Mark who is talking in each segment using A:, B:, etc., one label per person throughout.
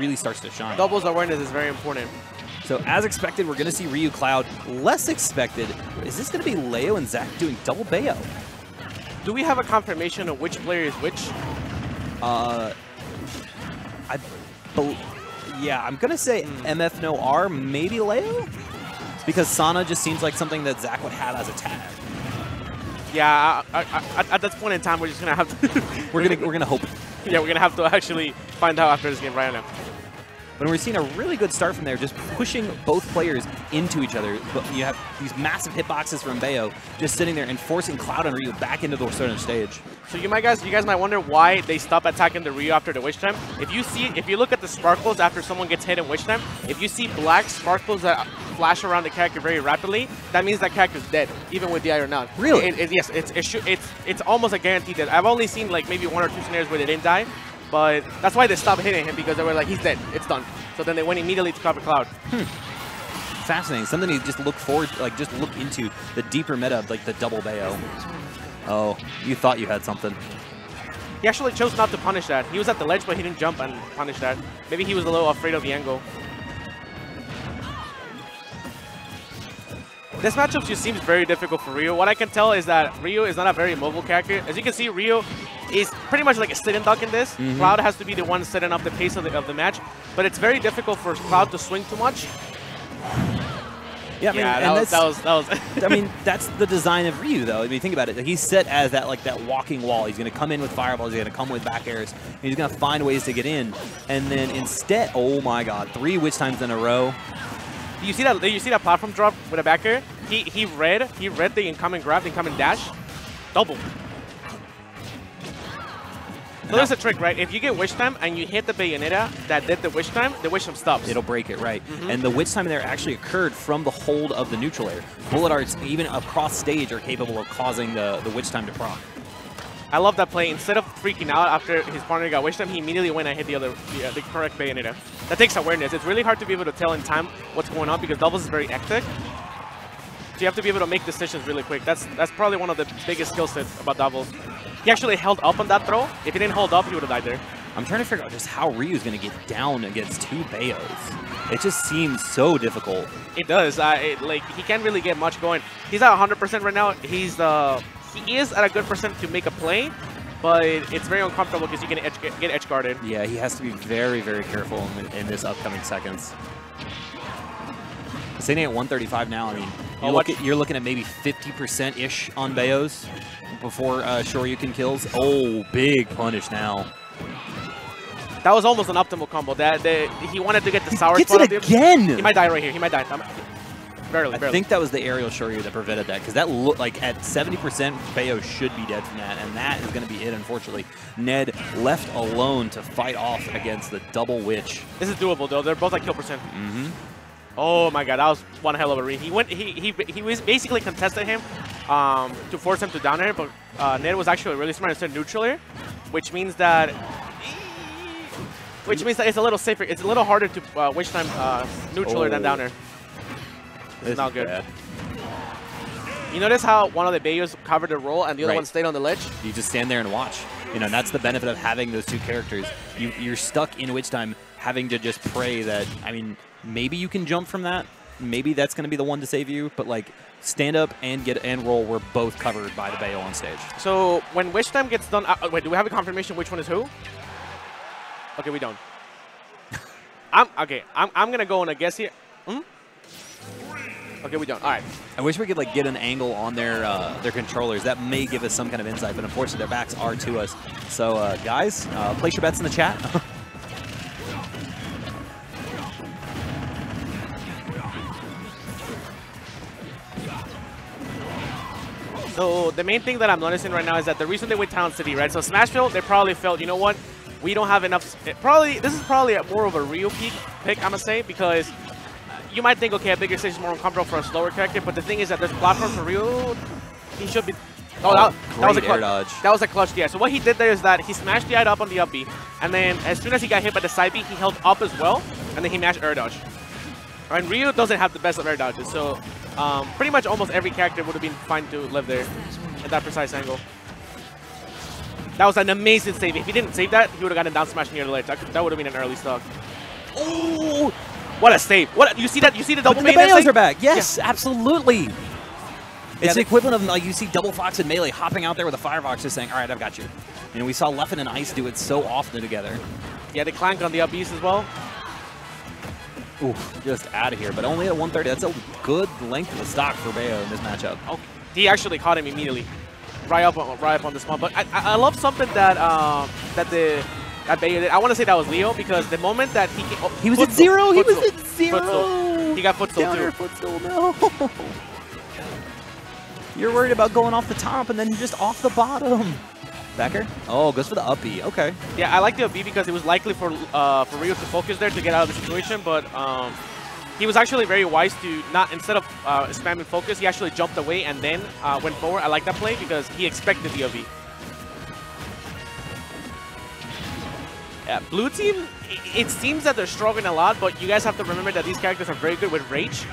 A: really starts to shine.
B: Doubles awareness is very important.
A: So as expected, we're going to see Ryu Cloud. Less expected, is this going to be Leo and Zack doing double Bayo?
B: Do we have a confirmation of which player is which?
A: Yeah, I'm going to say MF No R, maybe Leo? Because Sana just seems like something that Zack would have as a tag.
B: Yeah, at this point in time, we're just going to have to...
A: we're gonna hope.
B: Yeah, we're going to have to actually find out after this game right now.
A: But we're seeing a really good start from there, just pushing both players into each other. But you have these massive hitboxes from Bayo just sitting there and forcing Cloud and Ryu back into the center stage.
B: So you guys might wonder why they stop attacking the Ryu after the Witch Time. If you look at the sparkles after someone gets hit in Witch Time, if you see black sparkles that flash around the character very rapidly, that means that character is dead, even with DI or not.
A: Really?
B: Yes, it's almost a guarantee that I've only seen like maybe 1 or 2 scenarios where they didn't die. But that's why they stopped hitting him, because they were like, he's dead, it's done. So then they went immediately to cover Cloud.
A: Fascinating. Something to just look forward, like just look into the deeper meta of like the double Bayo. Oh, you thought you had something.
B: He actually chose not to punish that. He was at the ledge, but he didn't jump and punish that. Maybe he was a little afraid of the angle. This matchup just seems very difficult for Ryu. What I can tell is that Ryu is not a very mobile character. As you can see, Ryu is pretty much like a sit and duck in this. Cloud has to be the one setting up the pace of the match, but it's very difficult for Cloud to swing too much.
A: Yeah, I mean,
B: that was
A: I mean, that's the design of Ryu, though. I mean, think about it. He's set as that that walking wall. He's going to come in with fireballs. He's going to come with back airs. He's going to find ways to get in. And then instead, oh my God, 3 Witch Times in a row.
B: You see that platform drop with a back air? He read the incoming grab, the incoming dash, double. So there's a trick, right? If you get Witch Time and you hit the Bayonetta that did the Witch Time stops.
A: It'll break it, right. And the Witch Time there actually occurred from the hold of the neutral air. Bullet arts, even across stage, are capable of causing the Witch Time to proc.
B: I love that play. Instead of freaking out after his partner got Witch Time, he immediately went and hit the correct Bayonetta. That takes awareness. It's really hard to be able to tell in time what's going on because doubles is very hectic. So you have to be able to make decisions really quick. That's probably one of the biggest skill sets about doubles. He actually held up on that throw. If he didn't hold up, he would have died there.
A: I'm trying to figure out just how Ryu's going to get down against 2 Bayos. It just seems so difficult.
B: It does. Like he can't really get much going. He's at 100% right now. He is at a good percent to make a play, but it's very uncomfortable because you can get edge guarded. Yeah,
A: he has to be very, very careful in this upcoming seconds. Sitting at 135 now, I mean, you're looking at maybe 50%-ish on Bayos before Shoryuken kills. Oh, big punish now.
B: That was almost an optimal combo. He wanted to get the sour
A: spot. Gets it again!
B: He might die right here. He might die. Barely.
A: I think that was the aerial Shoryu that prevented that, because that looked like at 70%, Bayo should be dead from that, and that is going to be it, unfortunately. Ned left alone to fight off against the double Witch.
B: This is doable, though. They're both at kill percent. Oh my God, that was one hell of a read. He was basically contested him to force him to down air, but Ned was actually really smart and said neutral air, which means that it's a little safer. It's a little harder to Witch Time neutral air than down air. It's not good. Bad. You notice how one of the Bayos covered the roll and the other one stayed on the ledge?
A: You just stand there and watch. You know, and that's the benefit of having those 2 characters. You're stuck in Witch Time having to just pray that, I mean, maybe you can jump from that. Maybe that's going to be the one to save you. But, like, stand up and roll were both covered by the Bayo on stage.
B: So when Witch Time gets done, wait, do we have a confirmation which one is who? Okay, we don't. I'm going to go on a guess here. Okay, we don't. All right.
A: I wish we could like get an angle on their controllers. That may give us some kind of insight, but unfortunately their backs are to us. So guys, place your bets in the chat.
B: So the main thing that I'm noticing right now is that the reason they went Town City, right? So Smashville, they probably felt, you know what? We don't have enough. This is probably more of a Ryu pick, I'm gonna say, because you might think, okay, a bigger stage is more uncomfortable for a slower character, but the thing is that there's platform for Ryu. He should be. Oh, that was a clutch. Dodge. That was a clutch, yeah. So what he did there is that he smashed the up on the up B, and then as soon as he got hit by the side B, he held up as well, and then he mashed air dodge. And Ryu doesn't have the best of air dodges, so pretty much almost every character would have been fine to live there at that precise angle. That was an amazing save. If he didn't save that, he would have gotten down smash near the ledge. That would have been an early stock. Oh, what a save! What you see that? You see the double
A: the
B: bayonet
A: Mayos
B: save?
A: are back. Yes,
B: Yeah.
A: absolutely. It's
B: Yeah,
A: the equivalent of like you see Double Fox and Melee hopping out there with a Firefox just saying, all right, I've got you. You know, we saw Leffen and Ice do it so often together.
B: Yeah, the clank on the up beast as well.
A: Ooh, just out of here, but only at 130. That's a good length of the stock for Bayo in this matchup.
B: Okay. He actually caught him immediately, right up on the spawn. But I love something that that Bayo did. I want to say that was Leo because the moment that he
A: was at zero. He was at zero.
B: Footstool. He got footstool too.
A: Footstool, no. You're worried about going off the top and then just off the bottom. Backer? Oh, goes for the up B. Okay.
B: Yeah, I like the up B because it was likely for Rio to focus there to get out of the situation, but he was actually very wise to not, instead of spamming focus, he actually jumped away and then went forward. I like that play because he expected the up B. Yeah, blue team, it seems that they're struggling a lot, but you guys have to remember that these characters are very good with rage.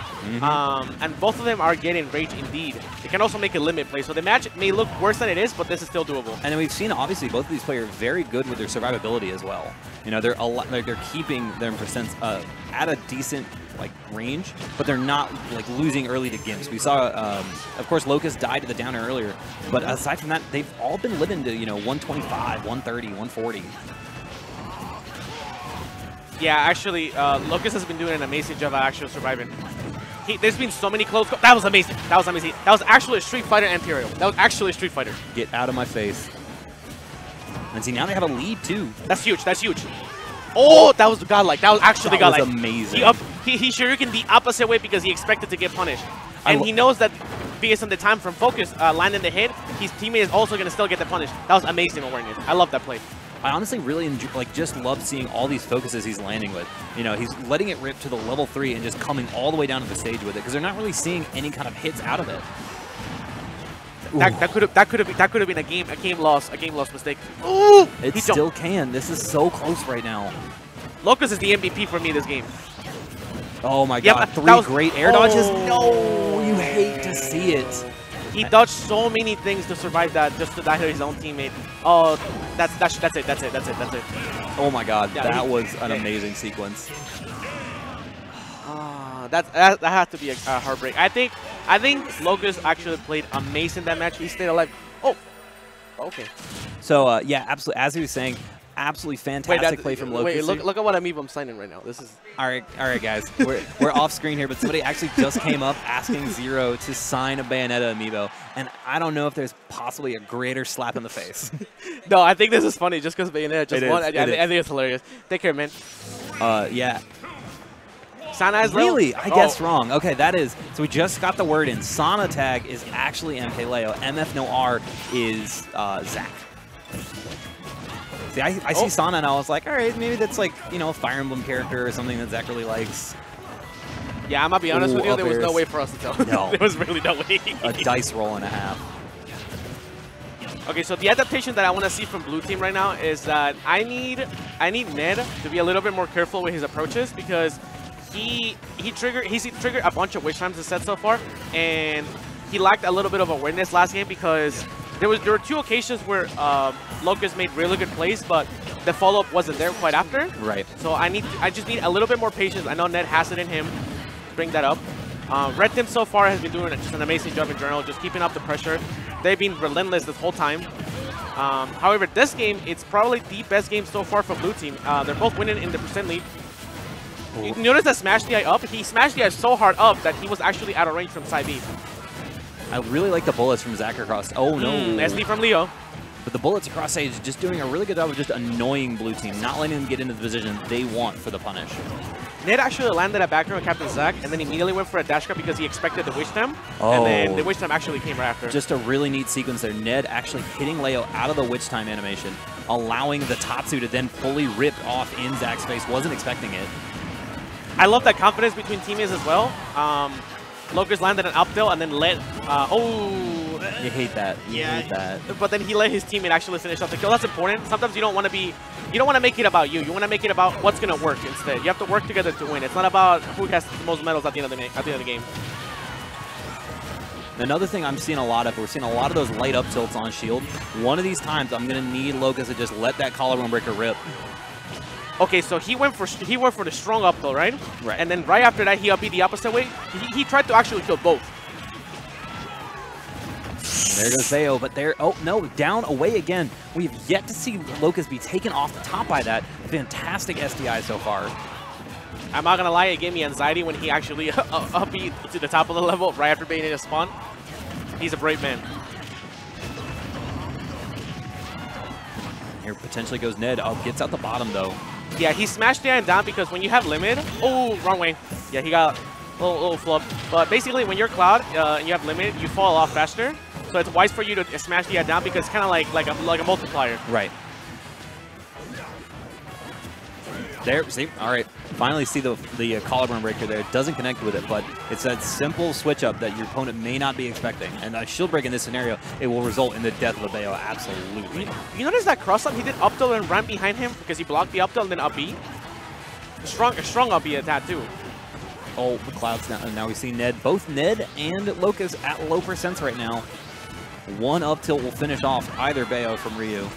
B: And both of them are getting rage indeed. They can also make a limit play, so the match may look worse than it is, but this is still doable.
A: And then we've seen, obviously, both of these players very good with their survivability as well. You know, they're keeping their percents at a decent like range, but they're not like losing early to Gimps. We saw, of course, Locus died to the downer earlier, but aside from that, they've all been living to 125, 130, 140.
B: Yeah, actually, Locus has been doing an amazing job at actually surviving. There's been so many close calls. That was amazing. That was amazing. That was actually a Street Fighter Imperial. That was actually a Street Fighter.
A: Get out of my face. And see, now they have a lead, too.
B: That's huge. That's huge. Oh, that was godlike. That was actually godlike.
A: That was amazing.
B: He shuriken the opposite way because he expected to get punished. And he knows that based on the time from focus landing the hit, his teammate is also going to still get the punish. That was amazing awareness. I love that play.
A: I honestly really just love seeing all these focuses he's landing with. You know, he's letting it rip to the level 3 and just coming all the way down to the stage with it because they're not really seeing any kind of hits out of it.
B: That could have been a game loss mistake. Ooh!
A: It still can. This is so close right now.
B: Locus is the MVP for me this game.
A: Oh my God! 3 great air dodges. No, you hate to see it.
B: He dodged so many things to survive that, just to die to his own teammate. Oh, that's it.
A: Oh my God, yeah, that was an amazing sequence.
B: That has to be a heartbreak. I think Locus actually played amazing that match. He stayed alive. Oh, okay.
A: So yeah, absolutely. As he was saying, absolutely fantastic play from Locus.
B: Wait, look at what amiibo I'm signing right now. This is
A: all right, guys. We're off screen here, but somebody actually just came up asking Zero to sign a Bayonetta amiibo, and I don't know if there's possibly a greater slap in the face.
B: No, I think this is funny just because Bayonetta just won. I think it's hilarious. Take care, man.
A: Yeah.
B: Sana is
A: really? I guessed wrong. Okay, that is. So we just got the word in. Sana tag is actually MKLeo. MF no R is Zack. See, I see Sana and I was like, all right, maybe that's like, a Fire Emblem character or something that Zack really likes.
B: Yeah, I'm going to be honest with you. There was no way for us to tell.
A: No.
B: There was really no way.
A: A dice roll and a half.
B: Okay, so the adaptation that I want to see from blue team right now is that I need Ned to be a little bit more careful with his approaches because he's triggered a bunch of wish times this set so far, and he lacked a little bit of awareness last game because there were 2 occasions where Locus made really good plays, but the follow-up wasn't there quite after.
A: Right.
B: So I just need a little bit more patience. I know Ned has it in him to bring that up. Red Team so far has been doing just an amazing job in general, just keeping up the pressure. They've been relentless this whole time. However, this game, it's probably the best game so far for blue team. They're both winning in the percent lead. You notice that smash DI up? He smashed DI so hard up that he was actually out of range from side B.
A: I really like the bullets from Zack across. Oh, no.
B: SD from Leo.
A: But the bullets across stage just doing a really good job of just annoying blue team, not letting them get into the position they want for the punish.
B: Ned actually landed a back row with Captain Zack, and then immediately went for a dash grab because he expected the wish time. And then the wish time actually came right after.
A: Just a really neat sequence there. Ned actually hitting Leo out of the witch time animation, allowing the Tatsu to then fully rip off in Zack's face. Wasn't expecting it.
B: I love that confidence between teammates as well. Locus landed an up tilt and then let.
A: You hate that. You hate that.
B: But then he let his teammate actually finish off the kill. That's important. Sometimes you don't want to make it about you. You want to make it about what's gonna work instead. You have to work together to win. It's not about who has the most medals at the end of the game.
A: Another thing I'm seeing a lot of, we're seeing a lot of those light up tilts on shield. One of these times, I'm gonna need Locus to just let that collarbone breaker rip.
B: Okay, so he went for the strong up though, right?
A: Right.
B: And then right after that, he up B the opposite way. He tried to actually kill both.
A: There goes Bayo, but there, oh no, down, away again. We've yet to see Locus be taken off the top by that. Fantastic SDI so far.
B: I'm not gonna lie, it gave me anxiety when he actually up B to the top of the level right after being in a spawn. He's a brave man.
A: Here potentially goes Ned. Oh, gets out the bottom though.
B: Yeah, he smashed the iron down because when you have limit, oh, wrong way. Yeah, he got a little flub. But basically, when you're Cloud and you have limit, you fall off faster. So it's wise for you to smash the iron down because it's kind of like a multiplier.
A: Right. There, see, all right. Finally see the collarbone breaker there. It doesn't connect with it, but it's that simple switch up that your opponent may not be expecting. And a shield break in this scenario, it will result in the death of the Bayo, absolutely.
B: You notice that cross up? He did up tilt and ran behind him because he blocked the up tilt and then up B. A strong up B at that too.
A: Oh, the Clouds now we see Ned. Both Ned and Locus at low percents right now. One up tilt will finish off either Bayo from Ryu.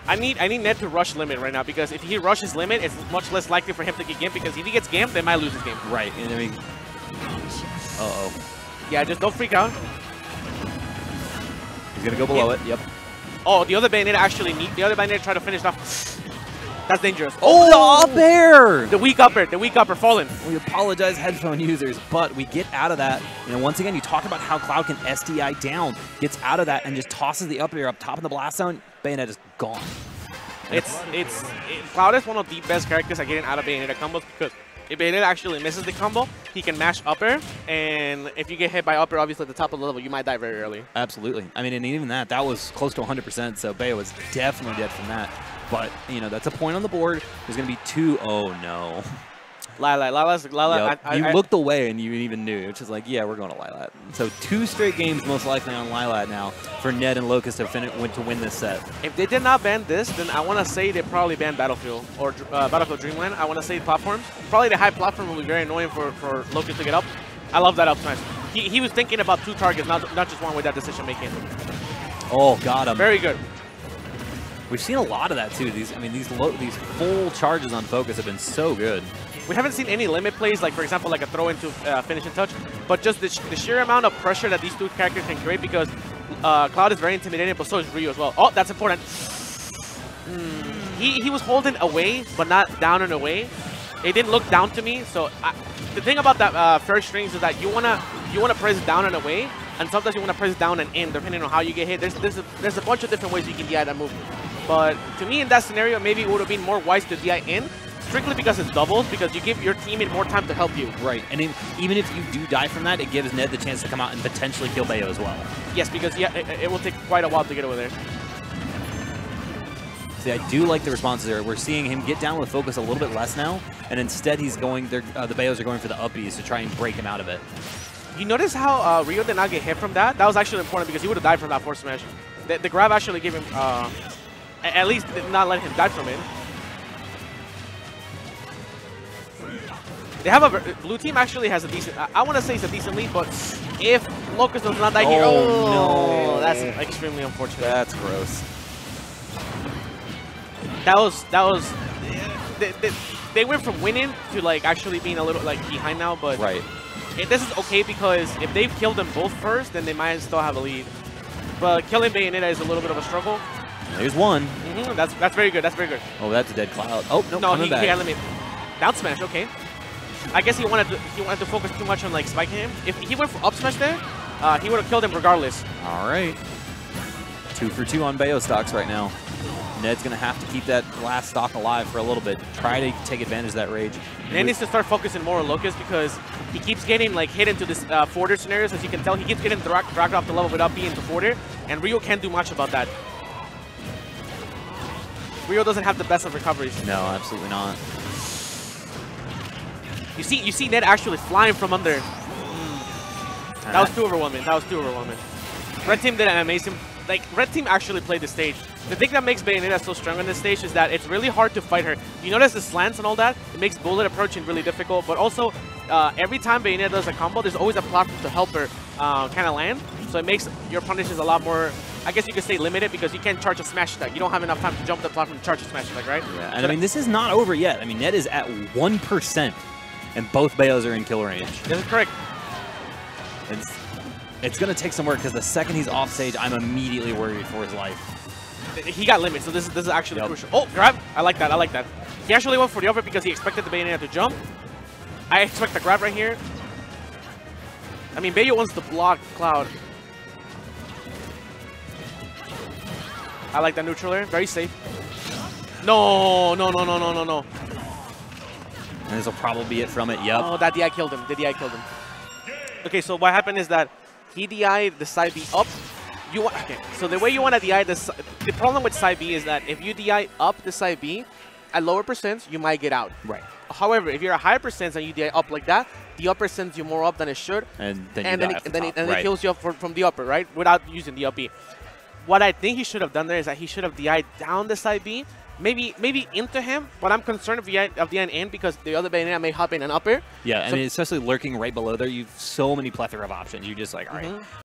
B: I need Ned to rush limit right now because if he rushes limit, it's much less likely for him to get gamed because if he gets gamed, they might lose his game.
A: Right. And I mean,
B: Yeah, just don't freak out.
A: He's gonna go below it. Yep.
B: Oh, the other Bayonetta tried to finish it off. That's dangerous.
A: Oh, the up air!
B: The weak upper, fallen.
A: We apologize, headphone users, but we get out of that. You know, once again, you talk about how Cloud can SDI down, gets out of that, and just tosses the up air up top in the blast zone. Bayonetta is gone.
B: Cloud is one of the best characters at getting out of Bayonetta combos because if Bayonetta actually misses the combo, he can mash up air, and if you get hit by up air, obviously at the top of the level, you might die very early.
A: Absolutely. I mean, and even that was close to 100%, so Bayo was definitely dead from that. But, you know, that's a point on the board. There's going to be two. Oh, no.
B: Lala.
A: Yep. You looked away and you even knew. It's just like, yeah, we're going to Lilat. So 2 straight games most likely on Lilat now for Ned and Locus to win this set.
B: If they did not ban this, then I want to say they probably banned Battlefield or Battlefield Dreamland. I want to say platforms. Probably the high platform will be very annoying for Locus to get up. I love that up smash. He was thinking about 2 targets, not just one with that decision making.
A: Oh, got him.
B: Very good.
A: We've seen a lot of that too. These full charges on focus have been so good.
B: We haven't seen any limit plays, like for example, like a throw into finish and touch, but just the sheer amount of pressure that these 2 characters can create because Cloud is very intimidating, but so is Ryu as well. Oh, that's important. He was holding away, but not down and away. It didn't look down to me. So the thing about that first strings is that you wanna press down and away, and sometimes you wanna press down and in, depending on how you get hit. There's a bunch of different ways you can DI that move. But to me, in that scenario, maybe it would have been more wise to DI in, strictly because it's doubles, because you give your teammate more time to help you.
A: Right, and even if you do die from that, it gives Ned the chance to come out and potentially kill Bayo as well.
B: Yes, because it will take quite a while to get over there.
A: See, I do like the responses there. We're seeing him get down with focus a little bit less now, and instead he's going, the Bayos are going for the uppies to try and break him out of it.
B: You notice how Rio did not get hit from that? That was actually important because he would have died from that force smash. The grab actually gave him, at least did not let him die from it. They have blue team actually has a decent, I want to say it's a decent lead, but if Locus does not die here,
A: no,
B: that's extremely unfortunate.
A: That's gross.
B: That was they went from winning to like actually being a little like behind now, but
A: right.
B: This is okay because if they've killed them both first, then they might still have a lead. But killing Bayonetta is a little bit of a struggle.
A: There's one.
B: That's very good. That's very good.
A: Oh, that's a dead Cloud. Oh no,
B: he got limit. Down smash. Okay. I guess he wanted to focus too much on like spiking him. If he went for up smash there, he would have killed him regardless.
A: All right. 2 for 2 on Bayo stocks right now. Ned's going to have to keep that last stock alive for a little bit. Try to take advantage of that rage.
B: Ned needs to start focusing more on Locus because he keeps getting like hit into this forwarder scenarios. As you can tell, he keeps getting dragged off the level without being into forwarder, and Rio can't do much about that. Rio doesn't have the best of recoveries.
A: No, absolutely not.
B: You see Ned actually flying from under. That was too overwhelming. That was too overwhelming. Red team did an amazing. Like Red team actually played the stage. The thing that makes Bayonetta so strong on this stage is that it's really hard to fight her. You notice the slants and all that? It makes bullet approaching really difficult, but also every time Bayonetta does a combo, there's always a platform to help her kind of land. So it makes your punishes a lot more I guess you could say limited because you can't charge a smash attack. You don't have enough time to jump the platform to charge a smash attack, right?
A: Yeah, and I mean, this is not over yet. I mean, Ned is at 1%, and both Bayos are in kill range.
B: This is correct.
A: It's going to take some work because the second he's off stage, I'm immediately worried for his life.
B: He got limits, so this is actually crucial. Oh, grab. I like that. I like that. He actually went for the over because he expected the Bayonetta to jump. I expect the grab right here. I mean, Bayo wants to block Cloud. I like that neutral air. Very safe. No.
A: And this will probably be it from it. Yep.
B: Oh, that DI killed him. The DI killed him. Okay, so what happened is that he DI'd the side B up. Okay, so the way you want to DI this, the problem with side B is that if you DI up the side B at lower percents, you might get out.
A: Right.
B: However, if you're a higher percent and you DI up like that, the upper sends you more up than it should,
A: and then
B: it kills you up from the upper, right? Without using the up B. What I think he should have done there is that he should have DI'd down the side B, maybe into him, but I'm concerned of the end because the other Bayonetta may hop in an upper.
A: Yeah, and especially lurking right below there, you've so many plethora of options. You're just like, all right,